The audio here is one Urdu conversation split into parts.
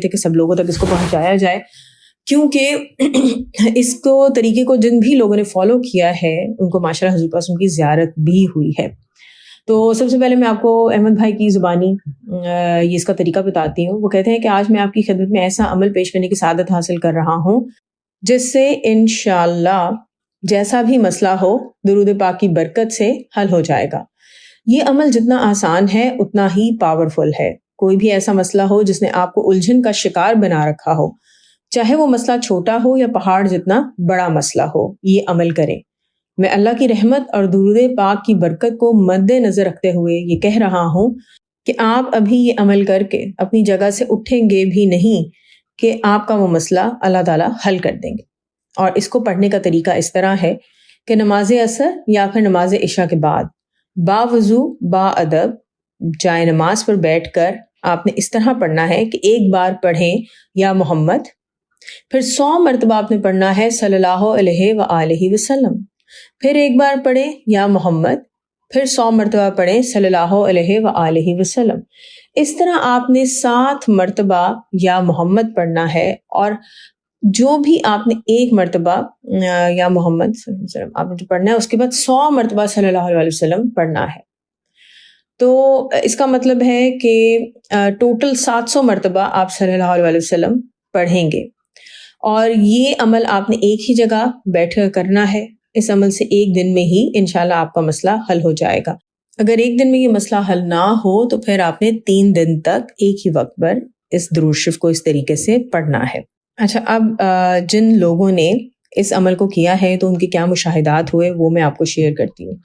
تھے کہ سب لوگوں تک اس کو پہنچایا جائے، کیونکہ اس کو طریقے کو جن بھی لوگوں نے فالو کیا ہے ان کو ماشاءاللہ حضور پاک کی زیارت بھی ہوئی ہے۔ تو سب سے پہلے میں آپ کو احمد بھائی کی زبانی یہ اس کا طریقہ بتاتی ہوں۔ وہ کہتے ہیں کہ آج میں آپ کی خدمت میں ایسا عمل پیش کرنے کی سعادت حاصل کر رہا ہوں جس سے انشاءاللہ جیسا بھی مسئلہ ہو درود پاک کی برکت سے حل ہو جائے گا۔ یہ عمل جتنا آسان ہے اتنا ہی پاورفل ہے۔ کوئی بھی ایسا مسئلہ ہو جس نے آپ کو الجھن کا شکار بنا رکھا ہو، چاہے وہ مسئلہ چھوٹا ہو یا پہاڑ جتنا بڑا مسئلہ ہو، یہ عمل کریں۔ میں اللہ کی رحمت اور درود پاک کی برکت کو مد نظر رکھتے ہوئے یہ کہہ رہا ہوں کہ آپ ابھی یہ عمل کر کے اپنی جگہ سے اٹھیں گے بھی نہیں کہ آپ کا وہ مسئلہ اللہ تعالیٰ حل کر دیں گے۔ اور اس کو پڑھنے کا طریقہ اس طرح ہے کہ نماز عصر یا پھر نماز عشاء کے بعد باوضو با ادب جائے نماز پر بیٹھ کر آپ نے اس طرح پڑھنا ہے کہ ایک بار پڑھیں یا محمد، پھر 100 مرتبہ آپ نے پڑھنا ہے صلی اللہ علیہ وآلہ وسلم، پھر ایک بار پڑھیں یا محمد، پھر 100 مرتبہ پڑھیں صلی اللہ علیہ وآلہ وسلم۔ اس طرح آپ نے 7 مرتبہ یا محمد پڑھنا ہے، اور جو بھی آپ نے ایک مرتبہ یا محمد صلی اللہ علیہ وسلم آپ نے جو پڑھنا ہے اس کے بعد 100 مرتبہ صلی اللہ علیہ وسلم پڑھنا ہے۔ تو اس کا مطلب ہے کہ ٹوٹل 700 مرتبہ آپ صلی اللہ علیہ وسلم پڑھیں گے، اور یہ عمل آپ نے ایک ہی جگہ بیٹھ کر کرنا ہے۔ اس عمل سے ایک دن میں ہی انشاءاللہ آپ کا مسئلہ حل ہو جائے گا۔ اگر ایک دن میں یہ مسئلہ حل نہ ہو تو پھر آپ نے 3 دن تک ایک ہی وقت پر اس درود شریف کو اس طریقے سے پڑھنا ہے۔ اچھا، اب جن لوگوں نے اس عمل کو کیا ہے تو ان کے کیا مشاہدات ہوئے وہ میں آپ کو شیئر کرتی ہوں۔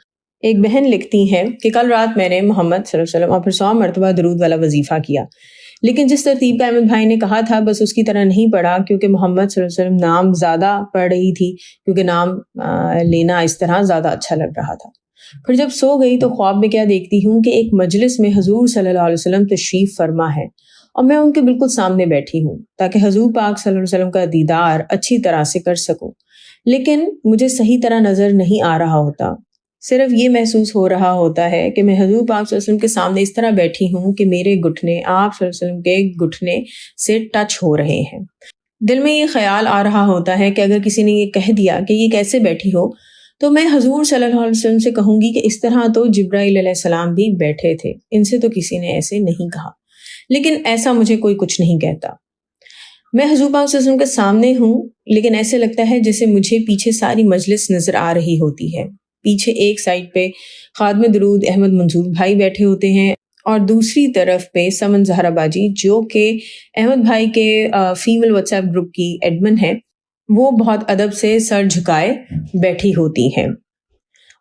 ایک بہن لکھتی ہیں کہ کل رات میں نے محمد صلی اللہ علیہ وسلم اور پھر 100 مرتبہ درود والا وظیفہ کیا، لیکن جس ترتیب کا احمد بھائی نے کہا تھا بس اس کی طرح نہیں پڑھا، کیونکہ محمد صلی اللہ علیہ وسلم نام زیادہ پڑھ رہی تھی، کیونکہ نام لینا اس طرح زیادہ اچھا لگ رہا تھا۔ پھر جب سو گئی تو خواب میں کیا دیکھتی ہوں کہ ایک مجلس میں حضور صلی اللہ علیہ وسلم تشریف فرما ہے، اور میں ان کے بالکل سامنے بیٹھی ہوں تاکہ حضور پاک صلی اللہ علیہ وسلم کا دیدار اچھی طرح سے کر سکوں، لیکن مجھے صحیح طرح نظر نہیں آ رہا ہوتا، صرف یہ محسوس ہو رہا ہوتا ہے کہ میں حضور پاک صلی اللہ علیہ وسلم کے سامنے اس طرح بیٹھی ہوں کہ میرے گھٹنے آپ صلی اللہ علیہ وسلم کے گھٹنے سے ٹچ ہو رہے ہیں۔ دل میں یہ خیال آ رہا ہوتا ہے کہ اگر کسی نے یہ کہہ دیا کہ یہ کیسے بیٹھی ہو تو میں حضور صلی اللہ علیہ وسلم سے کہوں گی کہ اس طرح تو جبرائیل علیہ السلام بھی بیٹھے تھے، ان سے تو کسی نے ایسے نہیں کہا، لیکن ایسا مجھے کوئی کچھ نہیں کہتا۔ میں حضور پاک صلی اللہ علیہ وسلم کے سامنے ہوں، لیکن ایسے لگتا ہے جیسے مجھے پیچھے ساری مجلس نظر آ رہی ہوتی ہے۔ پیچھے ایک سائڈ پہ خادم درود احمد منظور بھائی بیٹھے ہوتے ہیں، اور دوسری طرف پہ سمن زہرا باجی جو کہ احمد بھائی کے فیمل واٹس ایپ گروپ کی ایڈمن ہے، وہ بہت ادب سے سر جھکائے بیٹھی ہوتی ہیں،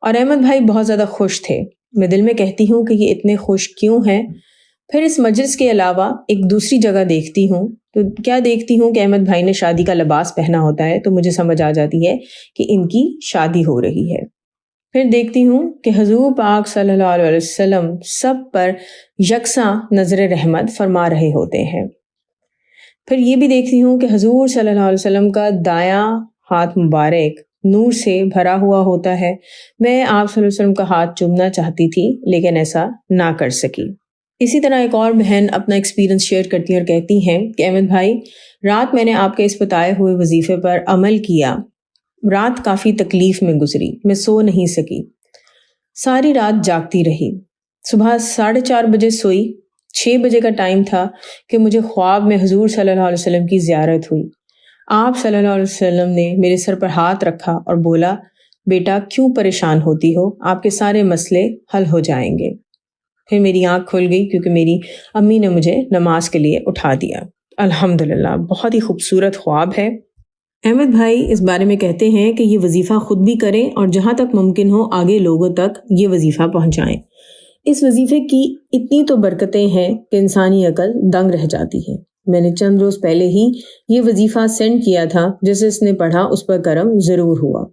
اور احمد بھائی بہت زیادہ خوش تھے۔ میں دل میں کہتی ہوں کہ یہ اتنے خوش کیوں ہیں؟ پھر اس مجلس کے علاوہ ایک دوسری جگہ دیکھتی ہوں تو کیا دیکھتی ہوں کہ احمد بھائی نے شادی کا لباس پہنا ہوتا ہے، تو مجھے سمجھ آ جاتی ہے کہ ان کی شادی ہو رہی ہے۔ پھر دیکھتی ہوں کہ حضور پاک صلی اللہ علیہ وسلم سب پر یکساں نظر رحمت فرما رہے ہوتے ہیں۔ پھر یہ بھی دیکھتی ہوں کہ حضور صلی اللہ علیہ وسلم کا دایاں ہاتھ مبارک نور سے بھرا ہوا ہوتا ہے۔ میں آپ صلی اللہ علیہ وسلم کا ہاتھ چومنا چاہتی تھی لیکن ایسا نہ کر سکی۔ اسی طرح ایک اور بہن اپنا ایکسپیرینس شیئر کرتی ہیں اور کہتی ہیں کہ احمد بھائی، رات میں نے آپ کے اس بتائے ہوئے وظیفے پر عمل کیا، رات کافی تکلیف میں گزری، میں سو نہیں سکی، ساری رات جاگتی رہی، صبح 4:30 بجے سوئی، 6 بجے کا ٹائم تھا کہ مجھے خواب میں حضور صلی اللہ علیہ وسلم کی زیارت ہوئی۔ آپ صلی اللہ علیہ وسلم نے میرے سر پر ہاتھ رکھا اور بولا، بیٹا کیوں پریشان ہوتی ہو، آپ کے سارے مسئلے حل ہو جائیں گے۔ پھر میری آنکھ کھل گئی کیونکہ میری امی نے مجھے نماز کے لیے اٹھا دیا۔ الحمدللہ، بہت ہی خوبصورت خواب ہے۔ احمد بھائی اس بارے میں کہتے ہیں کہ یہ وظیفہ خود بھی کریں اور جہاں تک ممکن ہو آگے لوگوں تک یہ وظیفہ پہنچائیں۔ اس وظیفے کی اتنی تو برکتیں ہیں کہ انسانی عقل دنگ رہ جاتی ہے۔ میں نے چند روز پہلے ہی یہ وظیفہ سینڈ کیا تھا، جسے اس نے پڑھا اس پر کرم ضرور ہوا۔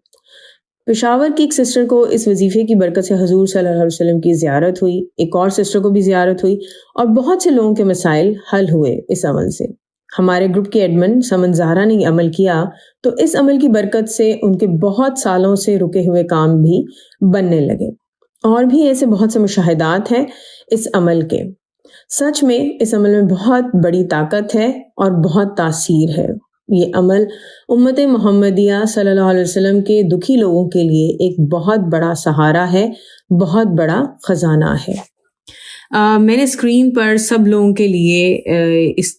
پشاور کی ایک سسٹر کو اس وظیفے کی برکت سے حضور صلی اللہ علیہ وسلم کی زیارت ہوئی، ایک اور سسٹر کو بھی زیارت ہوئی، اور بہت سے لوگوں کے مسائل حل ہوئے اس عمل سے۔ ہمارے گروپ کی ایڈمن سمن زہرا نے یہ عمل کیا تو اس عمل کی برکت سے ان کے بہت سالوں سے رکے ہوئے کام بھی بننے لگے۔ اور بھی ایسے بہت سے مشاہدات ہیں اس عمل کے۔ سچ میں اس عمل میں بہت بڑی طاقت ہے اور بہت تاثیر ہے۔ یہ عمل امت محمدیہ صلی اللہ علیہ وسلم کے دکھی لوگوں کے لیے ایک بہت بڑا سہارا ہے، بہت بڑا خزانہ ہے۔ میں نے اسکرین پر سب لوگوں کے لیے اس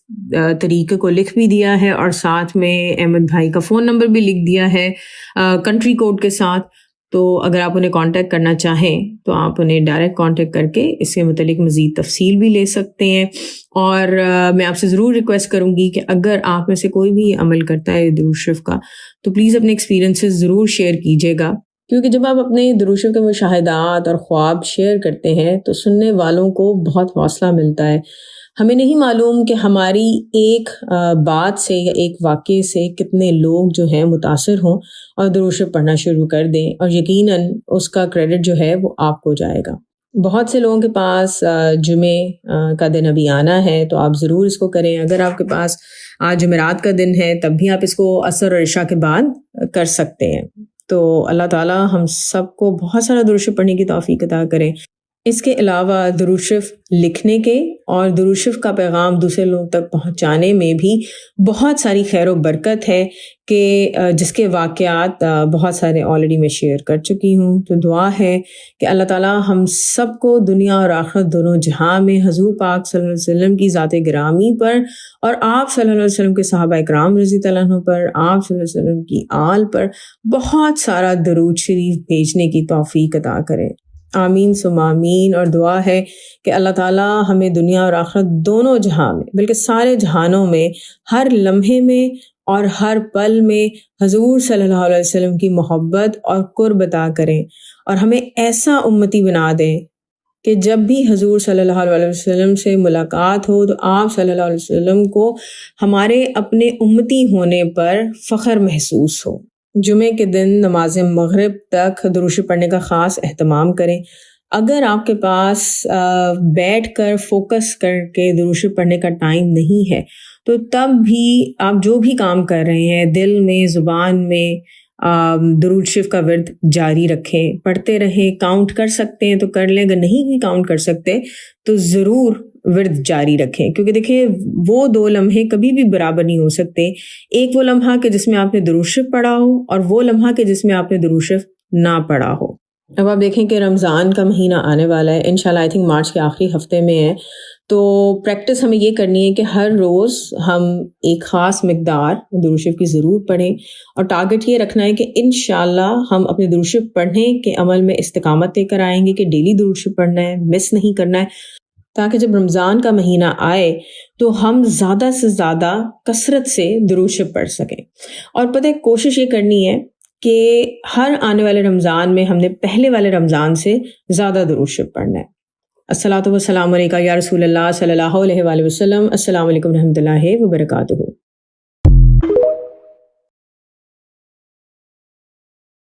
طریقے کو لکھ بھی دیا ہے اور ساتھ میں احمد بھائی کا فون نمبر بھی لکھ دیا ہے کنٹری کوڈ کے ساتھ۔ تو اگر آپ انہیں کانٹیکٹ کرنا چاہیں تو آپ انہیں ڈائریکٹ کانٹیکٹ کر کے اس کے متعلق مزید تفصیل بھی لے سکتے ہیں۔ اور میں آپ سے ضرور ریکویسٹ کروں گی کہ اگر آپ میں سے کوئی بھی عمل کرتا ہے درود شریف کا تو پلیز اپنے ایکسپیرینسز ضرور شیئر کیجیے گا، کیونکہ جب آپ اپنے درود شریف کے مشاہدات اور خواب شیئر کرتے ہیں تو سننے والوں کو بہت حوصلہ ملتا ہے۔ ہمیں نہیں معلوم کہ ہماری ایک بات سے یا ایک واقعے سے کتنے لوگ جو ہیں متاثر ہوں اور درود شریف پڑھنا شروع کر دیں، اور یقیناً اس کا کریڈٹ جو ہے وہ آپ کو جائے گا۔ بہت سے لوگوں کے پاس جمعے کا دن ابھی آنا ہے تو آپ ضرور اس کو کریں۔ اگر آپ کے پاس آج جمعرات کا دن ہے تب بھی آپ اس کو عصر اور عشاء کے بعد کر سکتے ہیں۔ تو اللہ تعالیٰ ہم سب کو بہت سارا درود شریف پڑھنے کی توفیق عطا کریں۔ اس کے علاوہ درود شریف لکھنے کے اور درود شریف کا پیغام دوسرے لوگوں تک پہنچانے میں بھی بہت ساری خیر و برکت ہے کہ جس کے واقعات بہت سارے آلریڈی میں شیئر کر چکی ہوں۔ تو دعا ہے کہ اللہ تعالیٰ ہم سب کو دنیا اور آخرت دونوں جہاں میں حضور پاک صلی اللہ علیہ وسلم کی ذات گرامی پر اور آپ صلی اللہ علیہ وسلم کے صحابہ اکرام رضی اللہ عنہ پر، آپ صلی اللہ علیہ وسلم کی آل پر بہت سارا درود شریف بھیجنے کی توفیق عطا کرے۔ آمین ثم آمین۔ اور دعا ہے کہ اللہ تعالیٰ ہمیں دنیا اور آخرت دونوں جہاں میں بلکہ سارے جہانوں میں ہر لمحے میں اور ہر پل میں حضور صلی اللہ علیہ وسلم کی محبت اور قرب عطا کریں، اور ہمیں ایسا امتی بنا دیں کہ جب بھی حضور صلی اللہ علیہ وسلم سے ملاقات ہو تو آپ صلی اللہ علیہ وسلم کو ہمارے اپنے امتی ہونے پر فخر محسوس ہو۔ جمعے کے دن نماز مغرب تک درود شریف پڑھنے کا خاص اہتمام کریں۔ اگر آپ کے پاس بیٹھ کر فوکس کر کے درود شریف پڑھنے کا ٹائم نہیں ہے تو تب بھی آپ جو بھی کام کر رہے ہیں دل میں زبان میں درود شریف کا ورد جاری رکھیں، پڑھتے رہیں۔ کاؤنٹ کر سکتے ہیں تو کر لیں، اگر نہیں بھی کاؤنٹ کر سکتے تو ضرور ورد جاری رکھیں، کیونکہ دیکھیں وہ دو لمحے کبھی بھی برابر نہیں ہو سکتے۔ ایک وہ لمحہ کہ جس میں آپ نے درود شریف پڑھا ہو اور وہ لمحہ کہ جس میں آپ نے درود شریف نہ پڑھا ہو۔ اب آپ دیکھیں کہ رمضان کا مہینہ آنے والا ہے، انشاءاللہ آئی تھنک مارچ کے آخری ہفتے میں ہے، تو پریکٹس ہمیں یہ کرنی ہے کہ ہر روز ہم ایک خاص مقدار درود شریف کی ضرور پڑھیں، اور ٹارگٹ یہ رکھنا ہے کہ انشاءاللہ ہم اپنے درود شریف پڑھنے کے عمل میں استقامت لے کر آئیں گے کہ ڈیلی درود شریف پڑھنا ہے، مس نہیں کرنا ہے، تاکہ جب رمضان کا مہینہ آئے تو ہم زیادہ سے زیادہ کثرت سے درود شریف پڑھ سکیں۔ اور پتہ ہے کوشش یہ کرنی ہے کہ ہر آنے والے رمضان میں ہم نے پہلے والے رمضان سے زیادہ درود شریف پڑھنا ہے۔ الصلاۃ والسلام علیکہ یا رسول اللہ صلی اللہ علیہ وآلہ وسلم۔ السلام علیکم ورحمۃ اللہ وبرکاتہ۔